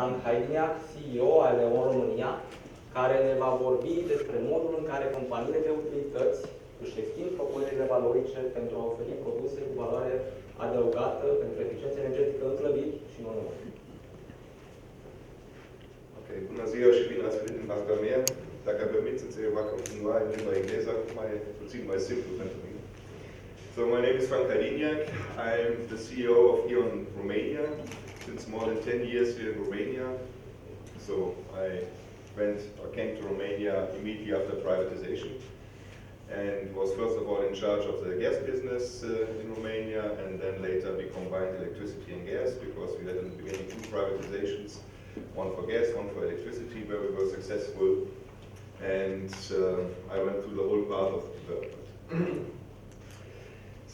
Frank Hajdinjak, CEO al Leon România, care ne va vorbi despre modul în care companiile de utilități își extind propunerile valorice pentru a oferi produse cu valoare adăugată pentru eficiență energetică în clădiri și nu numai. Okay, bună ziua și bine ați venit în partea mea. Dacă permiteți, eu va continua în limba engleză, puțin mai simplu pentru mine. So my name is Frank Hajdinjak. I'm the CEO of E.ON Romania since more than 10 years here in Romania. So I came to Romania immediately after privatization and was first of all in charge of the gas business in Romania, and then later we combined electricity and gas because we had in the beginning 2 privatizations, one for gas, one for electricity, where we were successful, and I went through the whole path of development.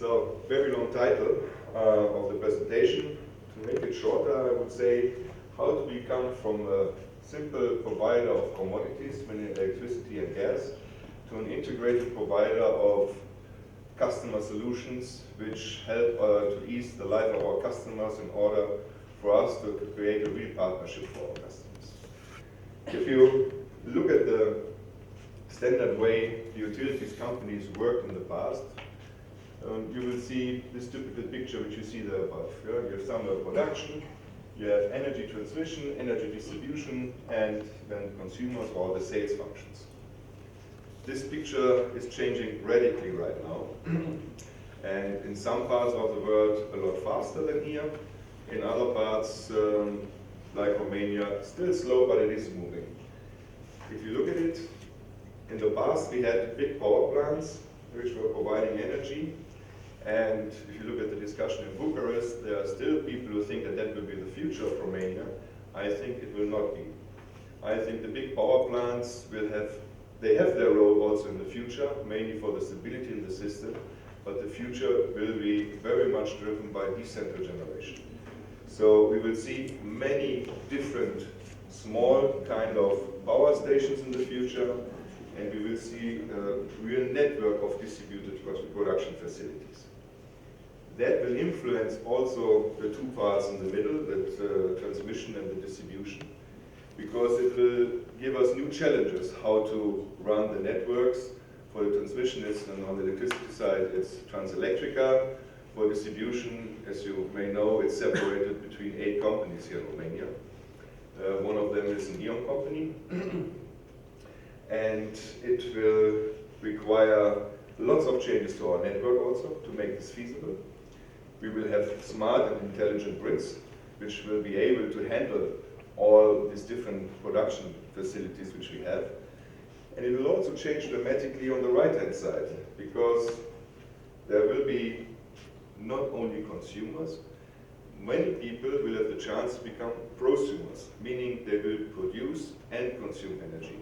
So, very long title of the presentation. To make it shorter, I would say how to become from a simple provider of commodities, meaning electricity and gas, to an integrated provider of customer solutions which help to ease the life of our customers in order for us to create a real partnership for our customers. If you look at the standard way the utilities companies worked in the past, you will see this typical picture which you see there above. Yeah? You have thermal production, you have energy transmission, energy distribution, and then consumers or the sales functions. This picture is changing radically right now, and in some parts of the world a lot faster than here. In other parts, like Romania, still slow, but it is moving. If you look at it, in the past we had big power plants which were providing energy, and if you look at the discussion in Bucharest, there are still people who think that that will be the future of Romania. I think it will not be. I think the big power plants they have their role also in the future, mainly for the stability in the system, but the future will be very much driven by decentral generation. So we will see many different small kind of power stations in the future, and we will see a real network of distributed production facilities. That will influence also the 2 parts in the middle, the transmission and the distribution, because it will give us new challenges how to run the networks. For the transmission, on the electricity side, it's Transelectrica. For distribution, as you may know, it's separated between 8 companies here in Romania. One of them is an E.ON company, and it will require lots of changes to our network also to make this feasible. We will have smart and intelligent grids, which will be able to handle all these different production facilities which we have. And it will also change dramatically on the right-hand side, because there will be not only consumers, many people will have the chance to become prosumers, meaning they will produce and consume energy.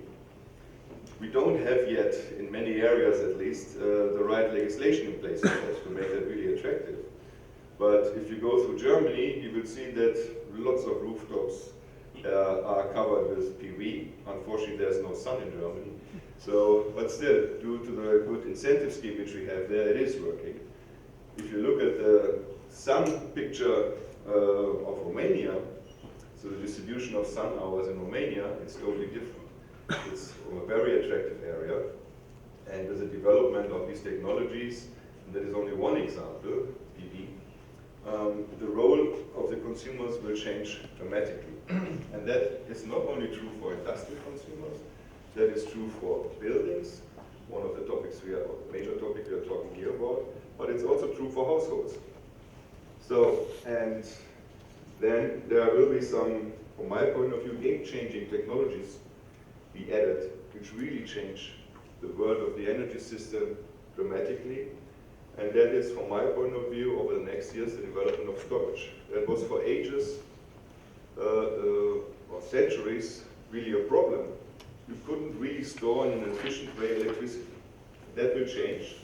We don't have yet, in many areas at least, the right legislation in place for that to make that really attractive. But if you go through Germany, you will see that lots of rooftops are covered with PV. Unfortunately, there's no sun in Germany. But still, due to the good incentive scheme which we have there, it is working. If you look at the sun picture of Romania, so the distribution of sun hours in Romania, it's totally different. It's a very attractive area, and with the development of these technologies, and that is only one example, PV, the role of the consumers will change dramatically. And that is not only true for industrial consumers, that is true for buildings, one of the topics major topic we are talking here about, but it's also true for households. So, and then there will be some, from my point of view, game-changing technologies be added, which really change the world of the energy system dramatically. And that is, from my point of view, over the next years, the development of storage. That was for ages or centuries really a problem. You couldn't really store in an efficient way electricity. That will change,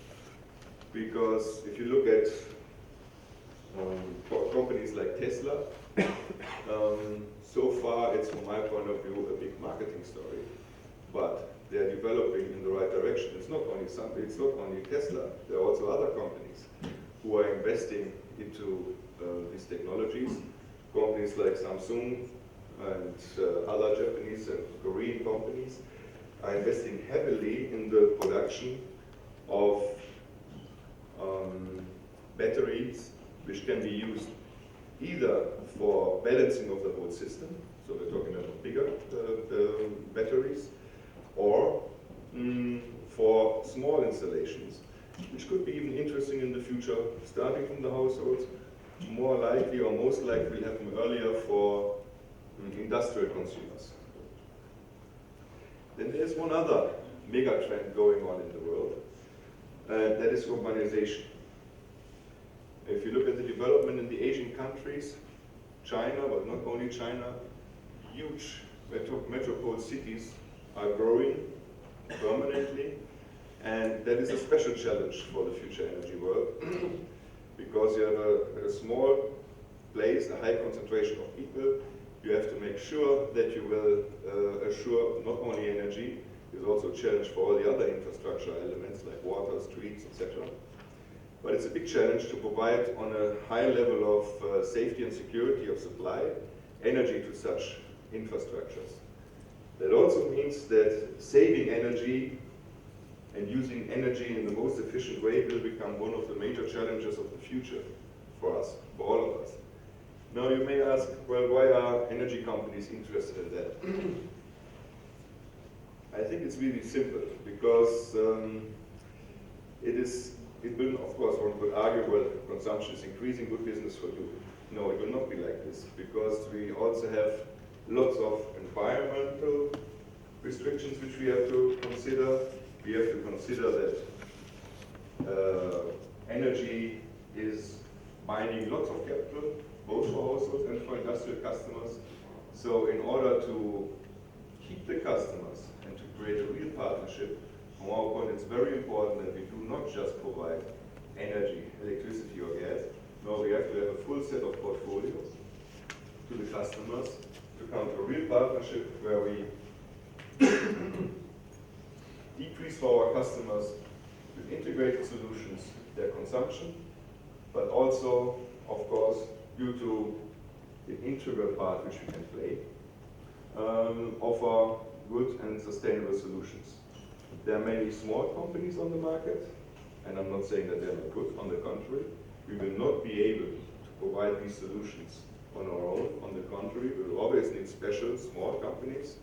because if you look at companies like Tesla, so far it's, from my point of view, a big marketing story. But they're developing in the right direction. It's not only Tesla. There are also other companies who are investing into these technologies. Companies like Samsung, and other Japanese and Korean companies are investing heavily in the production of batteries which can be used either for balancing of the whole system, so we're talking about bigger batteries, or for small installations, which could be even interesting in the future, starting from the households, more likely or most likely will happen earlier for industrial consumers. Then there's one other mega trend going on in the world, that is urbanization. If you look at the development in the Asian countries, China, but not only China, huge metropole cities are growing permanently, and that is a special challenge for the future energy world because you have a small place, a high concentration of people. You have to make sure that you will assure not only energy, there's also a challenge for all the other infrastructure elements like water, streets, etc. But it's a big challenge to provide on a high level of safety and security of supply energy to such infrastructures. That also means that saving energy and using energy in the most efficient way will become one of the major challenges of the future for us, for all of us. Now you may ask, well, why are energy companies interested in that? I think it's really simple, because it will, of course, one could argue, well, consumption is increasing, good business for you. No, it will not be like this, because we also have lots of environmental restrictions which we have to consider. We have to consider that energy is binding lots of capital, both for households and for industrial customers. So in order to keep the customers and to create a real partnership, from our point, it's very important that we do not just provide energy, electricity or gas. No, we have to have a full set of portfolios to the customers to come to a real partnership where we decrease for our customers with integrated solutions their consumption, but also, of course, due to the integral part which we can play, offer good and sustainable solutions. There are many small companies on the market, and I'm not saying that they're not good, on the contrary. We will not be able to provide these solutions on our own. On the contrary, we will always need special small companies,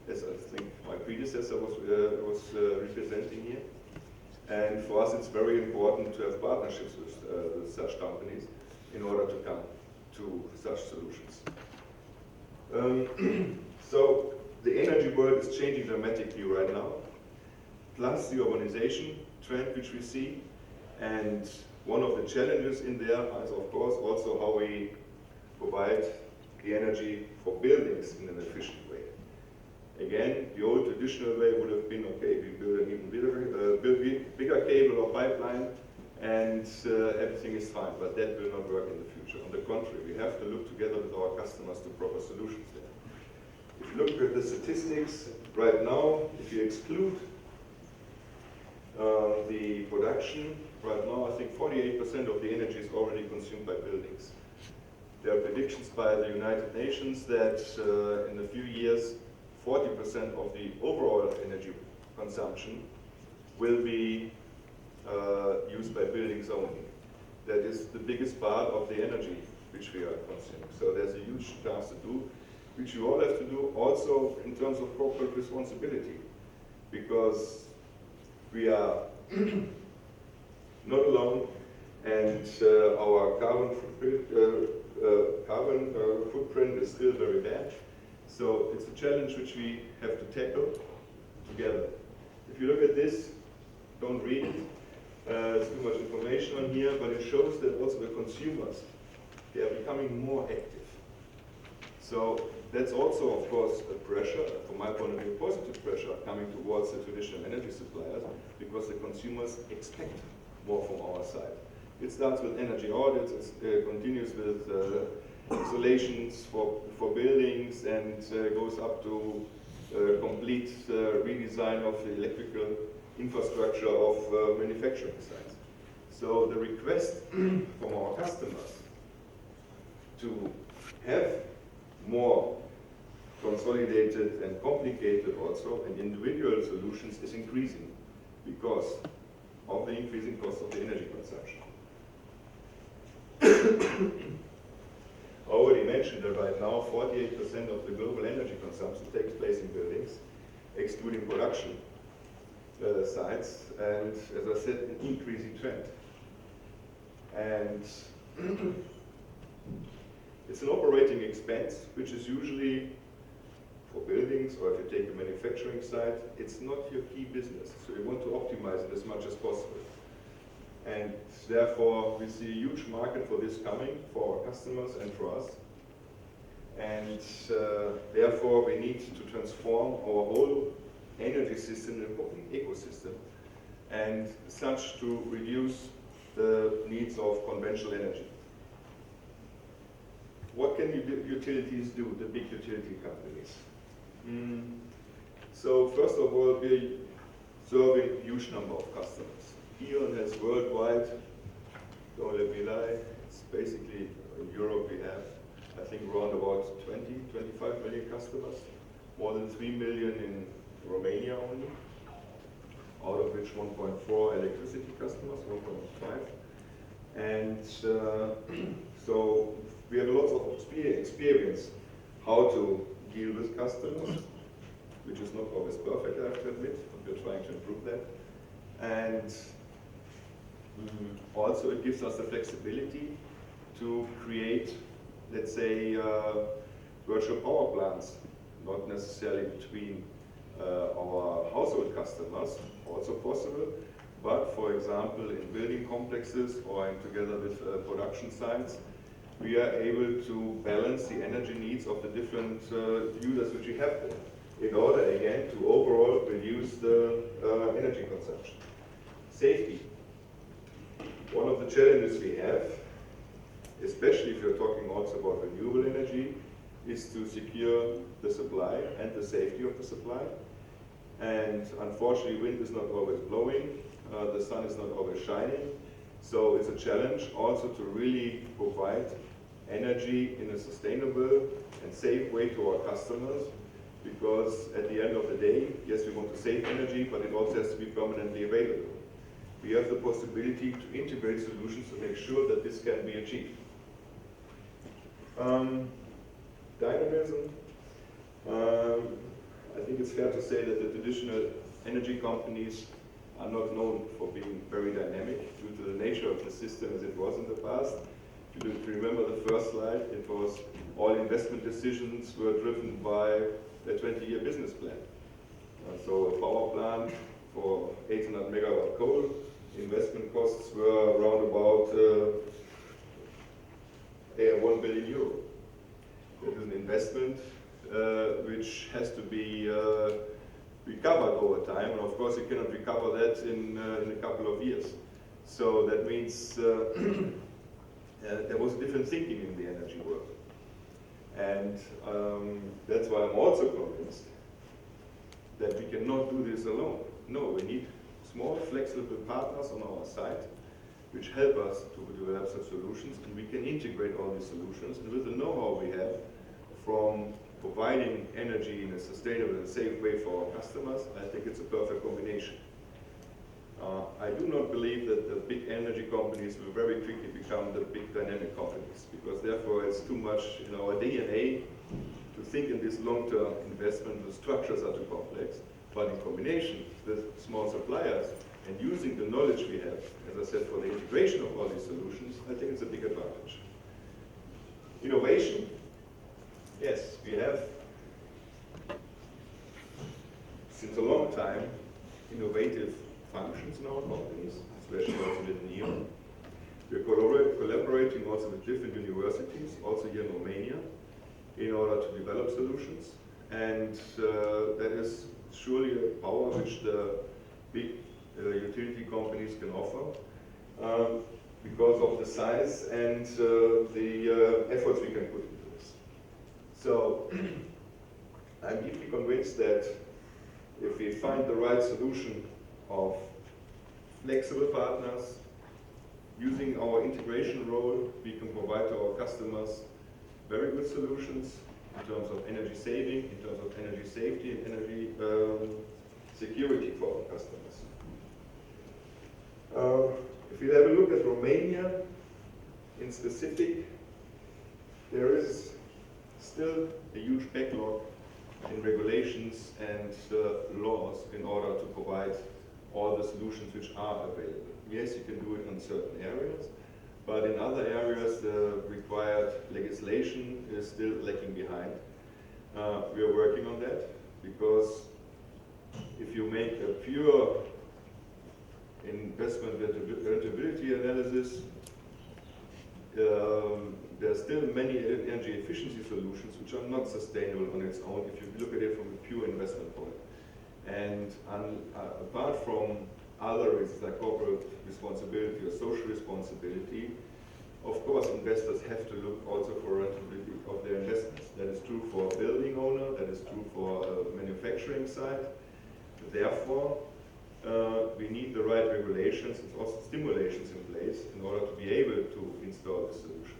as I think my predecessor was representing here. And for us, it's very important to have partnerships with such companies in order to come to such solutions. So the energy world is changing dramatically right now, plus the urbanization trend which we see. And one of the challenges in there is, of course, also how we provide the energy for buildings in an efficient way. Again, the old traditional way would have been, okay, we build an even bigger cable or pipeline and everything is fine, but that will not work in the future. On the contrary, we have to look together with our customers to proper solutions there. If you look at the statistics right now, if you exclude the production, right now I think 48% of the energy is already consumed by buildings. There are predictions by the United Nations that in a few years 40% of the overall energy consumption will be used by buildings only. That is the biggest part of the energy which we are consuming. So there's a huge task to do, which you all have to do also in terms of corporate responsibility, because we are not alone, and our carbon footprint is still very bad. So it's a challenge which we have to tackle together. If you look at this, don't read it. There's too much information on here, but it shows that also the consumers, they are becoming more active. So that's also, of course, a pressure, from my point of view, positive pressure coming towards the traditional energy suppliers, because the consumers expect more from our side. It starts with energy audits, it continues with installations for buildings, and goes up to complete redesign of the electrical infrastructure of manufacturing sites. So the request from our customers to have more consolidated and complicated also, and individual solutions is increasing because of the increasing cost of the energy consumption. I already mentioned that right now 48% of the global energy consumption takes place in buildings, excluding production sites, and as I said, an increasing trend. And it's an operating expense, which is usually for buildings, or if you take a manufacturing site, it's not your key business. So you want to optimize it as much as possible. And therefore, we see a huge market for this coming, for our customers and for us. And therefore, we need to transform our whole energy system and ecosystem, and such to reduce the needs of conventional energy. What can utilities do, the big utility companies? So first of all, we're serving a huge number of customers. E.ON has worldwide, don't let me lie, it's basically in Europe we have, I think, around about 25 million customers, more than 3 million in Romania only, out of which 1.4 electricity customers, 1.5. And so we have lots of experience how to deal with customers, which is not always perfect, I have to admit, but we're trying to improve that. And also it gives us the flexibility to create, let's say, virtual power plants, not necessarily between our household customers, also possible, but for example in building complexes or together with production sites, we are able to balance the energy needs of the different users which we have there, in order again to overall reduce the energy consumption. Safety. One of the challenges we have, especially if you're talking also about renewable energy, is to secure the supply and the safety of the supply. And unfortunately, wind is not always blowing, the sun is not always shining, so it's a challenge also to really provide energy in a sustainable and safe way to our customers, because at the end of the day, yes, we want to save energy, but it also has to be permanently available. We have the possibility to integrate solutions to make sure that this can be achieved. Dynamism. I think it's fair to say that the traditional energy companies are not known for being very dynamic due to the nature of the system as it was in the past. If you remember the first slide, it was all investment decisions were driven by a 20-year business plan. So a power plant for 800 megawatt coal, investment costs were around about 1 billion euro. It is an investment which has to be recovered over time, and of course you cannot recover that in a couple of years. So that means there was a different thinking in the energy world. And that's why I'm also convinced that we cannot do this alone. No, we need small, flexible partners on our side which help us to develop such solutions, and we can integrate all these solutions. And with the know-how we have from providing energy in a sustainable and safe way for our customers, I think it's a perfect combination. I do not believe that the big energy companies will very quickly become the big dynamic companies, because therefore it's too much in our DNA to think in this long-term investment. The structures are too complex, but in combination with small suppliers and using the knowledge we have, as I said, for the integration of all these solutions, I think it's a big advantage. Innovation. Yes, we have, since a long time, innovative functions in our companies, especially also within E.ON. We're collaborating also with different universities, also here in Romania, in order to develop solutions. And that is surely a power which the big utility companies can offer because of the size and the efforts we can put into this. So I'm deeply convinced that if we find the right solution of flexible partners, using our integration role, we can provide to our customers very good solutions in terms of energy saving, in terms of energy safety, and energy security for our customers. If we have a look at Romania in specific, there is still a huge backlog in regulations and laws in order to provide all the solutions which are available. Yes, you can do it in certain areas, but in other areas the required legislation is still lagging behind. We are working on that, because if you make a pure investment rentability analysis, there are still many energy efficiency solutions which are not sustainable on its own if you look at it from a pure investment point. And apart from other reasons like corporate responsibility or social responsibility, of course investors have to look also for rentability of their investments. That is true for a building owner, that is true for a manufacturing site. Therefore, we need the right regulations and also stimulations in place in order to be able to install the solutions.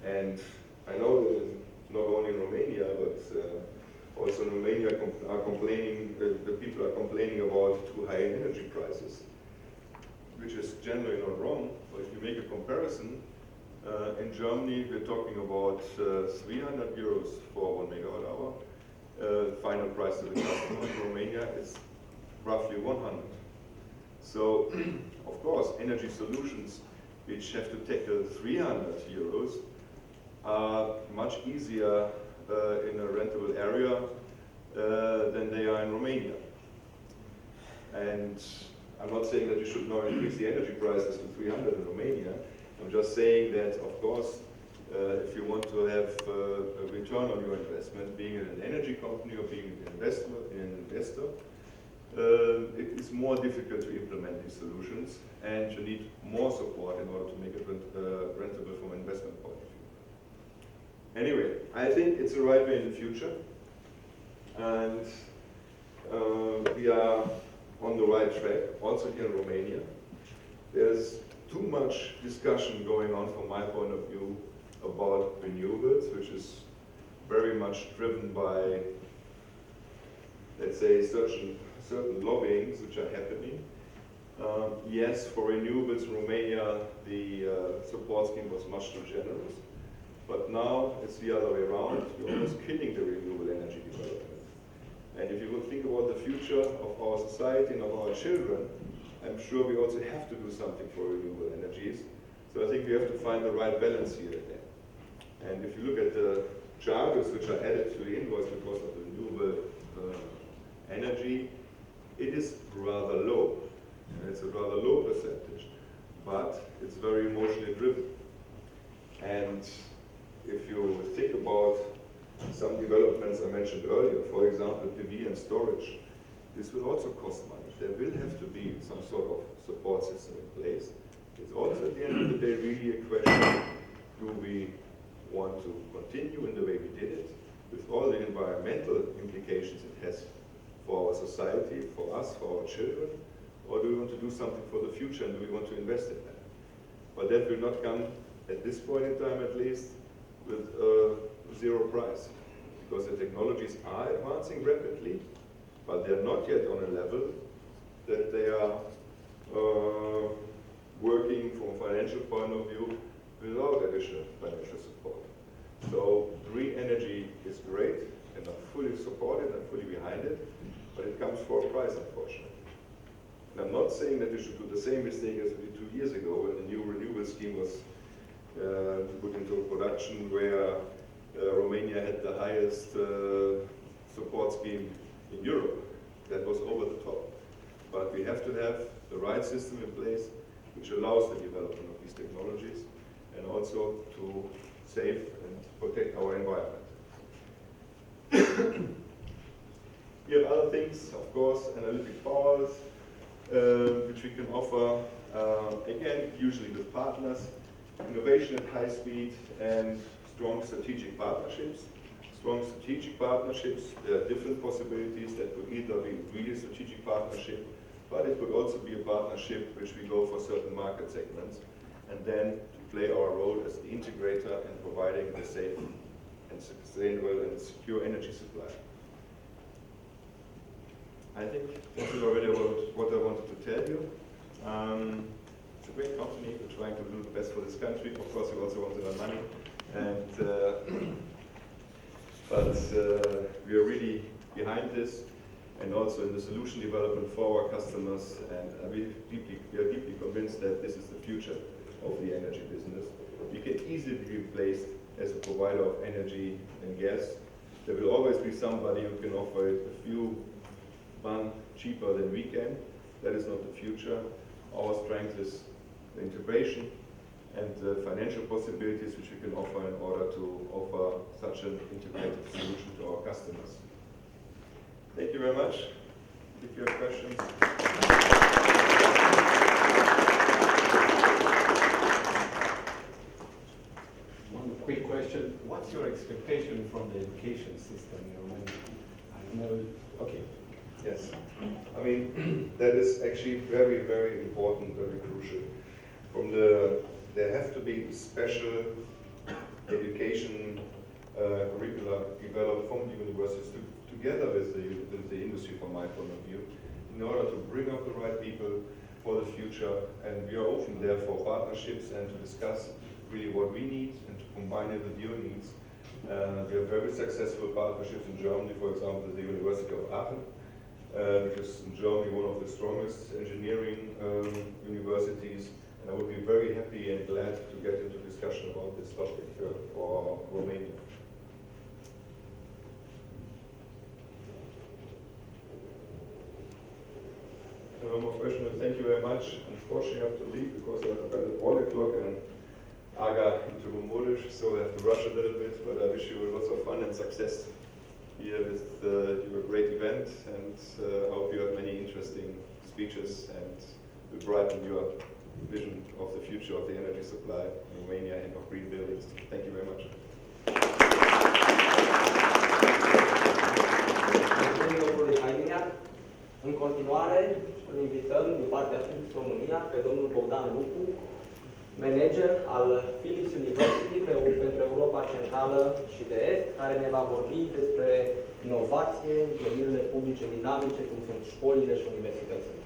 And I know that not only in Romania, but also in Romania are complaining, the people are complaining about too high energy prices, which is generally not wrong. But if you make a comparison, in Germany we're talking about 300 euros for 1 megawatt hour. Final price to the customer. In Romania it's roughly 100. So, of course, energy solutions which have to tackle 300 euros are much easier in a rentable area than they are in Romania. And I'm not saying that you should now increase the energy prices to 300 in Romania. I'm just saying that, of course, if you want to have a return on your investment, being in an energy company or being an investor, it is more difficult to implement these solutions, and you need more support in order to make it rentable from an investment point of view. Anyway, I think it's the right way in the future, and we are on the right track, also here in Romania. There's too much discussion going on from my point of view about renewables, which is very much driven by, let's say, certain lobbyings which are happening. Yes, for renewables in Romania, the support scheme was much too generous, but now it's the other way around. You're almost killing the renewable energy development. And if you would think about the future of our society and of our children, I'm sure we also have to do something for renewable energies. So I think we have to find the right balance here again. And if you look at the charges which are added to the invoice because of the renewable energy, it is rather low. And it's a rather low percentage, but it's very emotionally driven. And if you think about some developments I mentioned earlier, for example, PV and storage, this will also cost money. There will have to be some sort of support system in place. It's also at the end of the day really a question, do we want to continue in the way we did it, with all the environmental implications it has for our society, for us, for our children, or do we want to do something for the future and do we want to invest in that? But that will not come, at this point in time at least, with zero price, because the technologies are advancing rapidly, but they're not yet on a level that they are working from a financial point of view without additional financial support. So green energy is great, and I'm fully supported and fully behind it, but it comes for a price, unfortunately. And I'm not saying that we should do the same mistake as we did 2 years ago when the new renewable scheme was put into production, where Romania had the highest support scheme in Europe. That was over the top. But we have to have the right system in place which allows the development of these technologies and also to save and protect our environment. We have other things, of course, analytic powers, which we can offer, again, usually with partners, innovation at high speed, and strong strategic partnerships. Strong strategic partnerships, there are different possibilities. That could either be really a strategic partnership, but it could also be a partnership which we go for certain market segments, and then to play our role as the integrator and providing the safe and sustainable and secure energy supply. I think this is already what I wanted to tell you. It's a great company. We're trying to do the best for this country. Of course, we also want to earn money, and but we are really behind this, and also in the solution development for our customers. And we are deeply convinced that this is the future of the energy business. We can easily be replaced as a provider of energy and gas. There will always be somebody who can offer it a few $1 cheaper than we can. That is not the future. Our strength is the integration and the financial possibilities which we can offer in order to offer such an integrated solution to our customers. Thank you very much. If you have questions. One quick question. What's your expectation from the education system? I know, okay. Yes, I mean, that is actually very, very important, very crucial. There have to be special education curricula developed from the universities together with the industry, from my point of view, in order to bring up the right people for the future. And we are open there for partnerships and to discuss really what we need and to combine it with your needs. We have very successful partnerships in Germany, for example, with the University of Aachen. Which is in Germany one of the strongest engineering universities, and I would be very happy and glad to get into discussion about this topic for Romania. No more questions. Thank you very much. Unfortunately, I have to leave because I've got at 1 o'clock and Aga into Rumolish, so I have to rush a little bit, but I wish you lots of fun and success here with your great event, and I hope you have many interesting speeches and will brighten your vision of the future of the energy supply in Romania and of green buildings. Thank you very much. Mulțumim domnului Hajdinjak. În continuare, îl invităm din partea Philips România pe domnul Bogdan Lupu, manager al Philips University pentru Europa Centrală și de Est, care ne va vorbi despre inovație în clădirile publice dinamice, cum sunt școlile și universitățile.